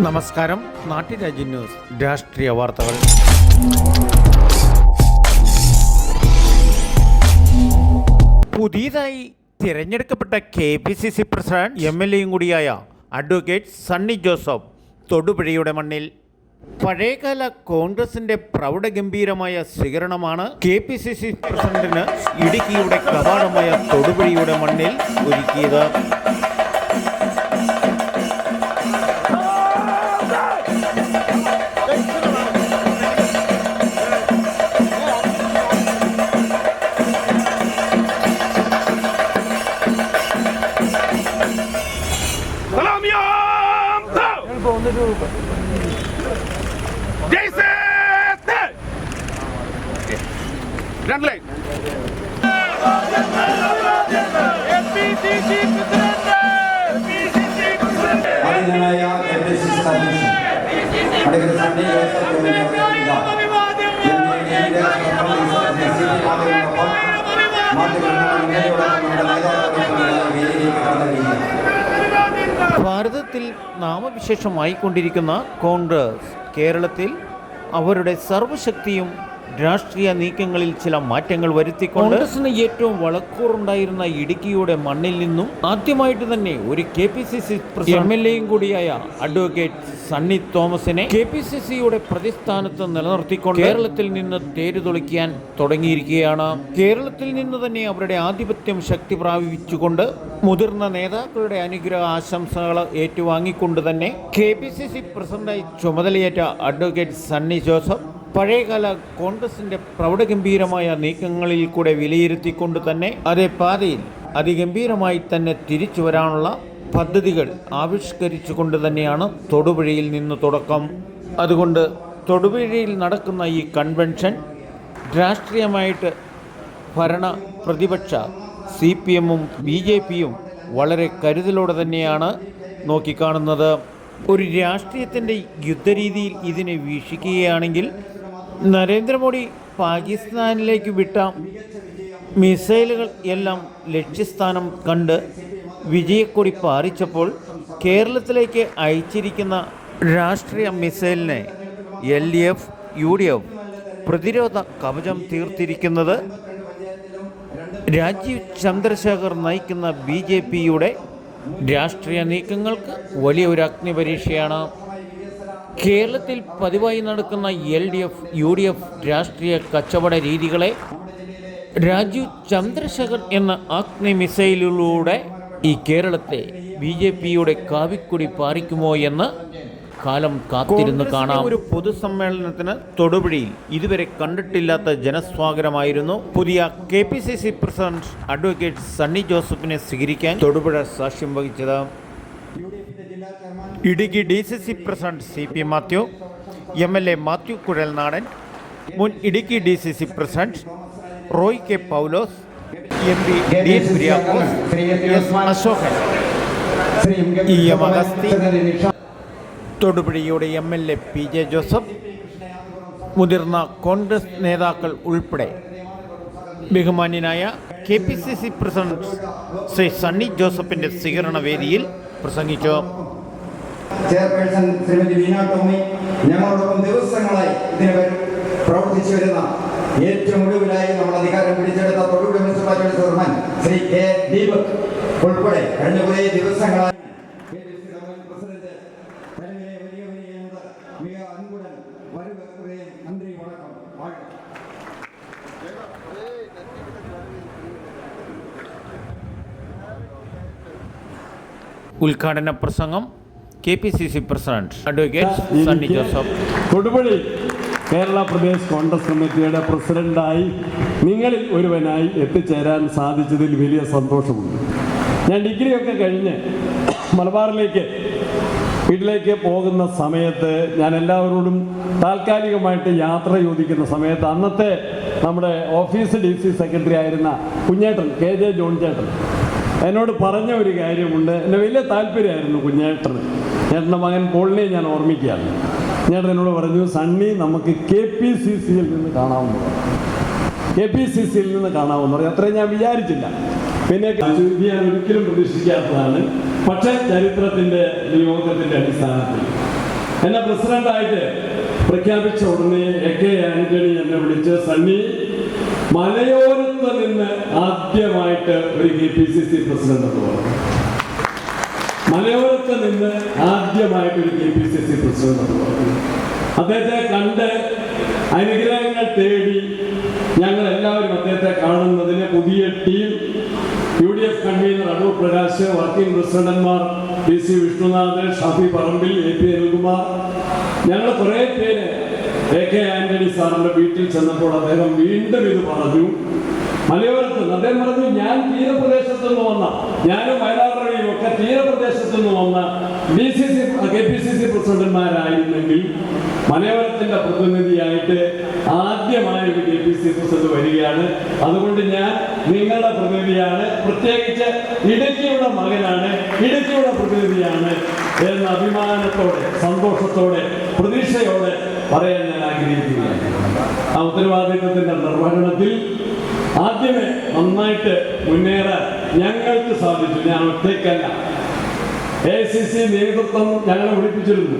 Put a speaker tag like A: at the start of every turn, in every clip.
A: നമസ്കാരം. നാട്ടുരാജ്യ ന്യൂസ് രാഷ്ട്രീയ വാർത്തകൾ. പുതിയതായി തിരഞ്ഞെടുക്കപ്പെട്ട KPCC പ്രസിഡന്റ് MLA കൂടിയായ അഡ്വക്കേറ്റ് സണ്ണി ജോസഫ് തൊടുപുഴയുടെ മണ്ണിൽ. പഴയകാല കോൺഗ്രസിന്റെ പ്രൗഢഗംഭീരമായ സ്വീകരണമാണ് KPCC പ്രസിഡന്റിന് ഇടുക്കിയുടെ കവാടമായ തൊടുപുഴയുടെ മണ്ണിൽ ഒരുക്കിയത്. ഭാരതത്തിൽ നാമവിശേഷമായിക്കൊണ്ടിരിക്കുന്ന കോൺഗ്രസ് കേരളത്തിൽ അവരുടെ സർവശക്തിയും രാഷ്ട്രീയ നീക്കങ്ങളിൽ ചില മാറ്റങ്ങൾ വരുത്തിക്കൊണ്ട് കോൺഗ്രസിന് ഏറ്റവും വളക്കൂറുണ്ടായിരുന്ന ഇടുക്കിയുടെ മണ്ണിൽ നിന്നും ആദ്യമായിട്ട് തന്നെ ഒരു KPCC MLA കൂടിയായ അഡ്വക്കേറ്റ് സണ്ണി തോമസിനെ KPCCയുടെ പ്രതിസ്ഥാനത്ത് നിലനിർത്തിക്കൊണ്ട് കേരളത്തിൽ നിന്ന് തേരുതൊളിക്കാൻ തുടങ്ങിയിരിക്കുകയാണ്. കേരളത്തിൽ നിന്ന് തന്നെ അവരുടെ ആധിപത്യം ശക്തി പ്രാപിച്ചുകൊണ്ട് മുതിർന്ന നേതാക്കളുടെ അനുഗ്രഹ ആശംസകൾ ഏറ്റുവാങ്ങിക്കൊണ്ട് തന്നെ KPCC പ്രസിഡന്റായി ചുമതലയേറ്റ അഡ്വക്കേറ്റ് സണ്ണി ജോസഫ് പഴയകാല കോൺഗ്രസിന്റെ പ്രൗഢഗംഭീരമായ നീക്കങ്ങളിൽ കൂടെ വിലയിരുത്തിക്കൊണ്ട് തന്നെ അതേ പാതയിൽ അതിഗംഭീരമായി തന്നെ തിരിച്ചു വരാനുള്ള പദ്ധതികൾ ആവിഷ്കരിച്ചുകൊണ്ട് തന്നെയാണ് തൊടുപുഴയിൽ നിന്ന് തുടക്കം. അതുകൊണ്ട് തൊടുപുഴയിൽ നടക്കുന്ന ഈ കൺവെൻഷൻ രാഷ്ട്രീയമായിട്ട് ഭരണ പ്രതിപക്ഷ CPM-ഉം BJP-യും വളരെ കരുതലോടെ തന്നെയാണ് നോക്കിക്കാണുന്നത്. ഒരു രാഷ്ട്രീയത്തിൻ്റെ യുദ്ധരീതിയിൽ ഇതിനെ വീക്ഷിക്കുകയാണെങ്കിൽ നരേന്ദ്രമോദി പാകിസ്ഥാനിലേക്ക് വിട്ട മിസൈലുകൾ എല്ലാം ലക്ഷ്യസ്ഥാനം കണ്ട് വിജയക്കൊടി പാറിച്ചപ്പോൾ കേരളത്തിലേക്ക് അയച്ചിരിക്കുന്ന രാഷ്ട്രീയ മിസൈലിനെ LDF UDF പ്രതിരോധ കവചം തീർത്തിരിക്കുന്നത് രാജീവ് ചന്ദ്രശേഖർ നയിക്കുന്ന BJP-യുടെ രാഷ്ട്രീയ നീക്കങ്ങൾക്ക് വലിയൊരു അഗ്നിപരീക്ഷയാണ്. കേരളത്തിൽ പതിവായി നടക്കുന്ന LDF UDF രാഷ്ട്രീയ കച്ചവട രീതികളെ രാജീവ് ചന്ദ്രശേഖർ എന്ന അഗ്നി മിസൈലിലൂടെ ഈ കേരളത്തെ BJP-യുടെ കാവിക്കൊടി പാറിക്കുമോ എന്ന് കാലം കാത്തിരുന്ന് കാണാം. ഒരു പൊതുസമ്മേളനത്തിന് തൊടുപുഴയിൽ ഇതുവരെ കണ്ടിട്ടില്ലാത്ത ജനസ്വാഗതമായിരുന്നു പുതിയ KPCC പ്രസിഡന്റ് അഡ്വക്കേറ്റ് സണ്ണി ജോസഫിനെ സ്വീകരിക്കാൻ തൊടുപുഴ സാക്ഷ്യം വഹിച്ചത്. Idukki DCC president CP Mathew, MLA Mathew Kuzhalnadan, മുൻ Idukki DCC president Roy K Paulose, MP Dean Kuriakose, S Ashokan, EM Agasthi, തൊടുപുഴയുടെ MLA PJ ജോസഫ്, മുതിർന്ന കോൺഗ്രസ് നേതാക്കൾ ഉൾപ്പെടെ ബഹുമാന്യനായ KPCC പ്രസിഡന്റ് ശ്രീ സണ്ണി ജോസഫിൻ്റെ സ്വീകരണ വേദിയിൽ പ്രസംഗിച്ചു.
B: ചെയർപേഴ്സൺ ശ്രീമതി വീണ ടോമി, ഞങ്ങളോടൊപ്പം ദിവസങ്ങളായി ഇതിന് പ്രവർത്തിച്ചു വരുന്ന ഏറ്റവും ഒടുവിലായി നമ്മൾ അധികാരം പിടിച്ചെടുത്ത Thodupuzha municipality chairman Shri K Deepak ഉൾപ്പെടെ കഴിഞ്ഞ കുറേ ദിവസങ്ങളായി
A: ഉദ്ഘാടന പ്രസംഗം KPCC president advocate Sunny Joseph.
C: തൊടുപുഴയിൽ കേരള പ്രദേശ് കോൺഗ്രസ് കമ്മിറ്റിയുടെ പ്രസിഡന്റായി നിങ്ങളിൽ ഒരുവനായി എത്തിച്ചേരാൻ സാധിച്ചതിൽ വലിയ സന്തോഷമുണ്ട്. ഞാൻ ഡിഗ്രിയൊക്കെ കഴിഞ്ഞ് മലബാറിലേക്ക് വീട്ടിലേക്ക് പോകുന്ന സമയത്ത് ഞാൻ എല്ലാവരോടും താൽക്കാലികമായിട്ട് യാത്ര ചോദിക്കുന്ന സമയത്ത് അന്നത്തെ നമ്മുടെ ഓഫീസ് DC സെക്രട്ടറി ആയിരുന്ന കുഞ്ഞേട്ടൻ KJ ജോൺ ചേട്ടൻ എന്നോട് പറഞ്ഞ ഒരു കാര്യമുണ്ട്. എന്നെ വലിയ താല്പര്യമായിരുന്നു കുഞ്ഞേട്ടന്. ചേട്ടൻ്റെ മകൻ പോളിനെ ഞാൻ ഓർമ്മിക്കുകയാണ്. ചേട്ടൻ എന്നോട് പറഞ്ഞു, സണ്ണി നമുക്ക് KPCCയിൽ നിന്ന് കാണാമെന്ന് പറഞ്ഞു. KPCCയിൽ നിന്ന് കാണാമെന്ന് പറഞ്ഞു. അത്രയും ഞാൻ വിചാരിച്ചില്ല. പിന്നെ ഞാൻ ഒരിക്കലും പ്രതീക്ഷിക്കാത്തതാണ് പക്ഷേ ചരിത്രത്തിന്റെ നിയോഗത്തിന്റെ അടിസ്ഥാനത്തിൽ എന്നെ പ്രസിഡന്റായിട്ട് പ്രഖ്യാപിച്ച ഉടനെ AK ആന്റണി എന്നെ വിളിച്ച് സണ്ണി, മലയോരത്ത് നിന്ന് ആദ്യമായിട്ട് ഒരു KPCC പ്രസിഡന്റ് എന്ന് പറഞ്ഞു. മലയോരത്ത് നിന്ന് ആദ്യമായിട്ട് ഒരു KPCC പ്രസിഡന്റ് എന്ന് പറഞ്ഞു. അദ്ദേഹത്തെ കണ്ട് അനുഗ്രഹങ്ങൾ തേടി ഞങ്ങൾ എല്ലാവരും അദ്ദേഹത്തെ കാണുന്നതിന് പുതിയ team UDF convener Adoor Prakash, working പ്രസിഡന്റ്മാർ PC വിഷ്ണുനാഥ്, ഷാഫി പറമ്പിൽ, AP അനിൽകുമാർ, ഞങ്ങൾ കുറേ പേര് AK ആന്റണി സാറിന്റെ വീട്ടിൽ ചെന്നപ്പോൾ അദ്ദേഹം വീണ്ടും ഇത് പറഞ്ഞു. മലയോരത്ത് അദ്ദേഹം പറഞ്ഞു, ഞാൻ തീരപ്രദേശത്തു നിന്ന് വന്ന, ഞാനും വയനാടറിയും ഒക്കെ തീരപ്രദേശത്തു നിന്ന് വന്ന KPCC പ്രസിഡന്റ്മാരായിരുന്നെങ്കിൽ മലയോരത്തിന്റെ പ്രതിനിധിയായിട്ട് ആദ്യമായ ഒരു KPCC പ്രസിഡന്റ് വരികയാണ്. അതുകൊണ്ട് ഞാൻ നിങ്ങളുടെ പ്രതിനിധിയാണ്, പ്രത്യേകിച്ച് ഇടുക്കിയുടെ മകനാണ്, ഇടുക്കിയുടെ പ്രതിനിധിയാണ് എന്ന അഭിമാനത്തോടെ, സന്തോഷത്തോടെ, പ്രതീക്ഷയോടെ പറയാൻ ഞാൻ ആഗ്രഹിക്കുകയാണ്. ആ ഉത്തരവാദിത്വത്തിന്റെ നിർവഹണത്തിൽ ആദ്യമേ നന്നായിട്ട് മുന്നേറാൻ ഞങ്ങൾക്ക് സാധിച്ചു. ഞാൻ ഒറ്റയ്ക്കല്ല. AICC നേതൃത്വം ഞങ്ങളെ വിളിപ്പിച്ചിരുന്നു.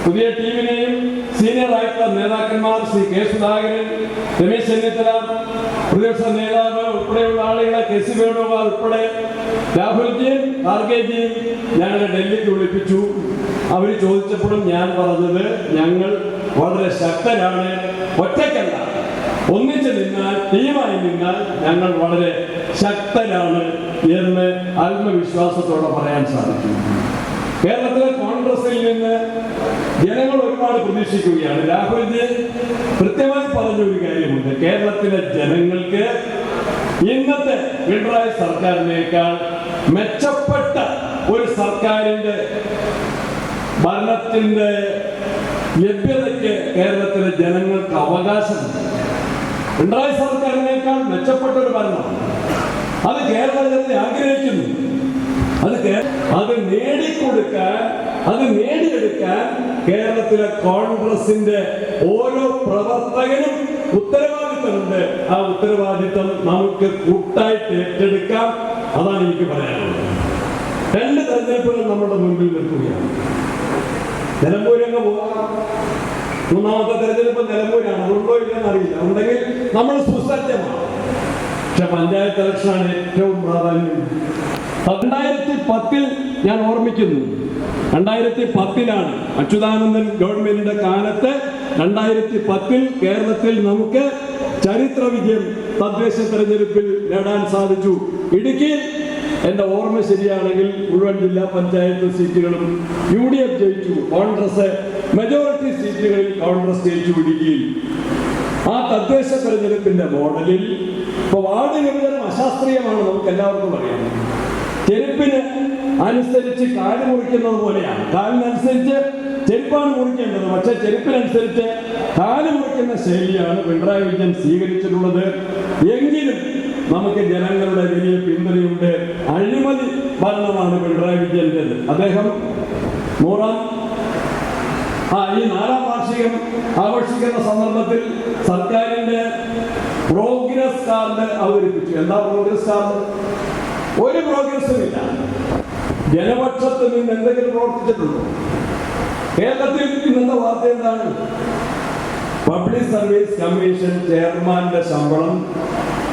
C: പുതിയ ടീമിനെയും സീനിയർ ആയിട്ടുള്ള നേതാക്കന്മാർ ശ്രീ K. സുധാകരൻ, രമേശ് ചെന്നിത്തല, പ്രതിപക്ഷ നേതാവ് ഉൾപ്പെടെയുള്ള ആളുകളെ, KC വേണുഗോപാൽ ഉൾപ്പെടെ, രാഹുൽജിയും ഖാർഗെജിയും ഞങ്ങളെ ഡൽഹിക്ക് വിളിപ്പിച്ചു. അവർ ചോദിച്ചപ്പോഴും ഞാൻ പറഞ്ഞത്, ഞങ്ങൾ വളരെ ശക്തരാണ്, ഒറ്റയ്ക്കല്ല, ഒന്നിച്ച് നിന്നാൽ, ടീമായി നിന്നാൽ ഞങ്ങൾ വളരെ ശക്തരാണ് എന്ന് ആത്മവിശ്വാസത്തോടെ പറയാൻ സാധിക്കും. കേരളത്തിലെ കോൺഗ്രസിൽ നിന്ന് ജനങ്ങൾ ഒരുപാട് പ്രതീക്ഷിക്കുകയാണ്. രാഹുൽജി കൃത്യമായി പറഞ്ഞൊരു കാര്യമുണ്ട്, കേരളത്തിലെ ജനങ്ങൾക്ക് ഇന്നത്തെ പിണറായി സർക്കാരിനേക്കാൾ മെച്ചപ്പെട്ട ഒരു സർക്കാരിന്റെ ഭരണത്തിന്റെ ലഭ്യതയ്ക്ക് കേരളത്തിലെ ജനങ്ങൾക്ക് അവകാശമുണ്ട്. പിണറായി സർക്കാരിനേക്കാൾ മെച്ചപ്പെട്ട ഒരു ഭരണം അത് കേരള ജനത ആഗ്രഹിക്കുന്നു. അത് നേടിക്കൊടുക്കാൻ, അത് നേടിയെടുക്കാൻ കേരളത്തിലെ കോൺഗ്രസിന്റെ ഓരോ പ്രവർത്തകനും ഉത്തരവാദിത്തമുണ്ട്. ആ ഉത്തരവാദിത്തം നമുക്ക് കൂട്ടായിട്ട് ഏറ്റെടുക്കാം. അതാണ് എനിക്ക് പറയാനുള്ളത്. 2 തെരഞ്ഞെടുപ്പുകൾ നമ്മുടെ മുൻപിൽ നിൽക്കുകയാണ്. നിലമ്പൂരങ്ങ് പോകാം. 3ാമത്തെ തെരഞ്ഞെടുപ്പ് നിലമ്പൂരാണ്. ഉണ്ടോ ഇല്ലെന്ന് അറിയില്ല. ഉണ്ടെങ്കിൽ നമ്മൾ സുസജ്ജമാണ്. പക്ഷെ പഞ്ചായത്ത് ഇലക്ഷനാണ് ഏറ്റവും പ്രാധാന്യം. 2010 ഞാൻ ഓർമ്മിക്കുന്നു, 2010 അച്യുതാനന്ദൻ ഗവൺമെന്റിന്റെ കാലത്ത് 2010 കേരളത്തിൽ നമുക്ക് ചരിത്ര വിജയം തദ്ദേശ തെരഞ്ഞെടുപ്പിൽ നേടാൻ സാധിച്ചു. ഇടുക്കിയിൽ എന്റെ ഓർമ്മ ശരിയാണെങ്കിൽ മുഴുവൻ ജില്ലാ പഞ്ചായത്ത് സീറ്റുകളും UDF ജയിച്ചു. കോൺഗ്രസ് മെജോറിറ്റി സീറ്റുകളിൽ കോൺഗ്രസ് ജയിച്ചു ഇടുക്കിയിൽ. ആ തദ്ദേശ തെരഞ്ഞെടുപ്പിന്റെ മോഡലിൽ ഇപ്പൊ വാർഡ് വിഭജനം അശാസ്ത്രീയമാണ്, നമുക്ക് എല്ലാവർക്കും അറിയാം. ചെരുപ്പിന് അനുസരിച്ച് കാല് മുറിക്കുന്നത് പോലെയാണ്. കാലിനനുസരിച്ച് ചെരുപ്പാണ് മുറിക്കേണ്ടത്, പക്ഷെ ചെരുപ്പിനനുസരിച്ച് കാല് മുറിക്കുന്ന ശൈലിയാണ് പിണറായി വിജയൻ സ്വീകരിച്ചിട്ടുള്ളത്. എങ്കിലും നമുക്ക് ജനങ്ങളുടെ വലിയ പിന്തുണയുണ്ട്. അഴിമതി ഭരണമാണ് പിണറായി വിജയൻ്റെത്. അദ്ദേഹം ഈ 4ാം വാർഷികം ആഘോഷിക്കുന്ന സന്ദർഭത്തിൽ സർക്കാരിന്റെ പ്രോഗ്രസ് കാർഡ് അവതരിപ്പിച്ചു. എന്താ പ്രോഗ്രസ് കാർഡ്? ഒരു പ്രോഗ്രസും ഇല്ല. ജനപക്ഷത്ത് നിന്ന് എന്തെങ്കിലും പ്രവർത്തിച്ചിട്ടുണ്ടോ? കേരളത്തിൽ ഇന്നത്തെ വാർത്ത എന്താണ്? പബ്ലിക് സർവീസ് കമ്മീഷൻ ചെയർമാന്റെ ശമ്പളം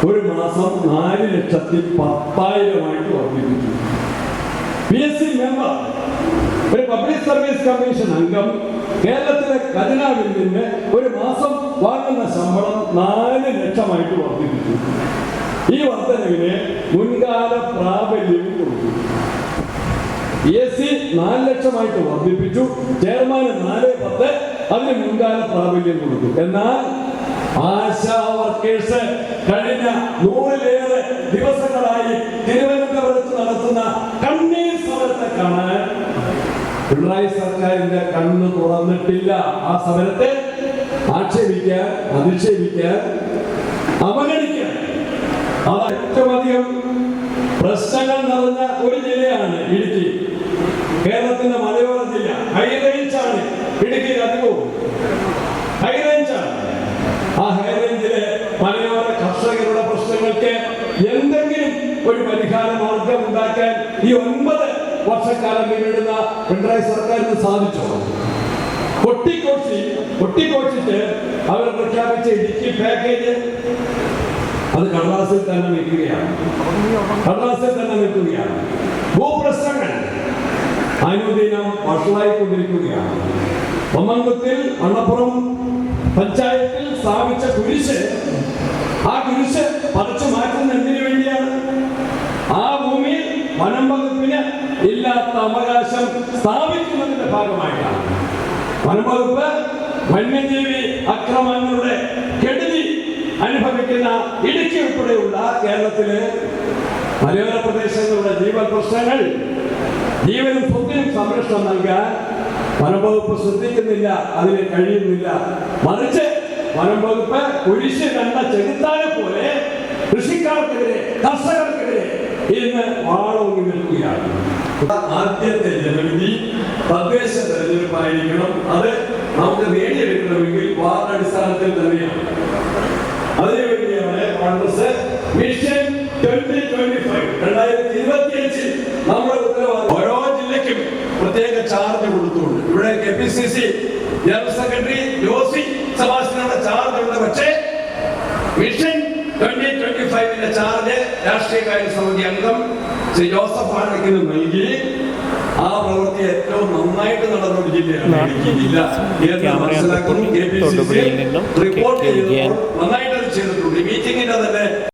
C: ഒരു മാസം 4,10,000 വർദ്ധിപ്പിച്ചു. PSC മെമ്പർ, ഒരു പബ്ലിക് സർവീസ് കമ്മീഷൻ അംഗം കേരളത്തിലെ ഖജനാവിൽ നിന്ന് ഒരു മാസം വാങ്ങുന്ന ശമ്പളം 4 ലക്ഷമായിട്ട് വർദ്ധിപ്പിച്ചു. ഈ വർധനവിന് മുൻകാല പ്രാബല്യവും കൊടുത്തു. PSC 4 ലക്ഷമായിട്ട് വർദ്ധിപ്പിച്ചു, ചെയർമാന് 4,10,000, അതിന് മുൻകാല പ്രാബല്യം കൊടുത്തു. എന്നാൽ ആശാ വർക്കേഴ്സ് കഴിഞ്ഞ 100-ലേറെ ദിവസങ്ങളായി തിരുവനന്തപുരത്ത് നടത്തുന്ന കണ്ണീർ സമരത്തെ കാണാൻ പിണറായി സർക്കാരിന്റെ കണ്ണ് തുറന്നിട്ടില്ല. ആ സമരത്തെ ആക്ഷേപിക്കാൻ, അധിക്ഷേപിക്കാൻ, അവഗണിക്കാൻ. അത് ഏറ്റവും അധികം പ്രശ്നങ്ങൾ നിറഞ്ഞ ഒരു ജില്ലയാണ് ഇടുക്കി. കേരളത്തിന്റെ മലയോര ജില്ല. ഹൈറേഞ്ചാണ് ഇടുക്കി, അധികവും ഹൈറേഞ്ചാണ്. ആ ഹൈറേഞ്ചിലെ മലയോര കർഷകരുടെ പ്രശ്നങ്ങൾക്ക് എന്തെങ്കിലും ഒരു പരിഹാര മാർഗം ഉണ്ടാക്കാൻ ഈ 9 വർഷ വർഷക്കാലം പിന്നിടുന്ന പിണറായി സർക്കാരിന് സാധിച്ചോ? കൊട്ടിക്കോഷിച്ച് അവർ പ്രഖ്യാപിച്ച ഇടുക്കി പാക്കേജ് അത് കടലാസിൽ തന്നെ നിൽക്കുകയാണ്. ഭൂപ്രശ്നങ്ങൾ അനുദിനം വഷളായിക്കൊണ്ടിരിക്കുകയാണ്. ഒന്നംഗത്തിൽ അണ്ണപ്പുറം പഞ്ചായത്തിൽ സ്ഥാപിച്ച കുരിശ് പറിച്ചു മാറ്റുന്ന എന്തിനു വേണ്ടിയാണ്? ആ ഭൂമിയിൽ വനം വകുപ്പിന് ഇല്ലാത്ത അവകാശം സ്ഥാപിക്കുന്നതിന്റെ ഭാഗമായിട്ടാണ്. വനം വകുപ്പ് വന്യജീവി അക്രമങ്ങളുടെ കെടുതി അനുഭവിക്കുന്ന ഇടുക്കി ഉൾപ്പെടെയുള്ള കേരളത്തിലെ മലയോര പ്രദേശങ്ങളുടെ ജീവൻ പ്രശ്നങ്ങൾ, ജീവനും സ്വത്തിനും സംരക്ഷണം നൽകാൻ വനം വകുപ്പ് ശ്രദ്ധിക്കുന്നില്ല, അതിന് കഴിയുന്നില്ല. മറിച്ച് വനം വകുപ്പ് കുരിശ് കണ്ട ചെകുത്താനെ പോലെ കൃഷിക്കാർക്കെതിരെ, കർഷകർക്കെതിരെ ഇന്ന് വാളോങ്ങി നിൽക്കുകയാണ്. ആദ്യത്തെ ജനവിധി തദ്ദേശ തെരഞ്ഞെടുപ്പായിരിക്കണം. അത് നമുക്ക് നേടിയെടുക്കണമെങ്കിൽ വാർഡ് അടിസ്ഥാനത്തിൽ തന്നെയാണ്. അതിനുവേണ്ടിയാണ് കോൺഗ്രസ് മിഷൻ 2025 നമ്മുടെ ഉത്തരവാദിത്വം ഓരോ ജില്ലയ്ക്കും പ്രത്യേക ചാർജ് കൊടുത്തുകൊണ്ട് ഇവിടെ KPCC ജനറൽ സെക്രട്ടറി ജോസി സെബാസ്റ്റ്യനുടെ ചാർജ് ഉണ്ട്. പക്ഷേ മിഷൻ 2025 ചാർജ് രാഷ്ട്രീയകാര്യ സമിതി അംഗം ശ്രീ ജോസഫ് ആണക്കിന് നൽകി. ആ പ്രവൃത്തി ഏറ്റവും നന്നായിട്ട് നടന്ന ഒരു ജില്ലയാണ് ഇടുക്കി ജില്ല എന്ന് മനസ്സിലാക്കുന്നു. KPCC റിപ്പോർട്ട് ചെയ്തപ്പോൾ നന്നായിട്ട് ചെയ്തിട്ടുണ്ട്. മീറ്റിംഗിന്റെ തന്നെ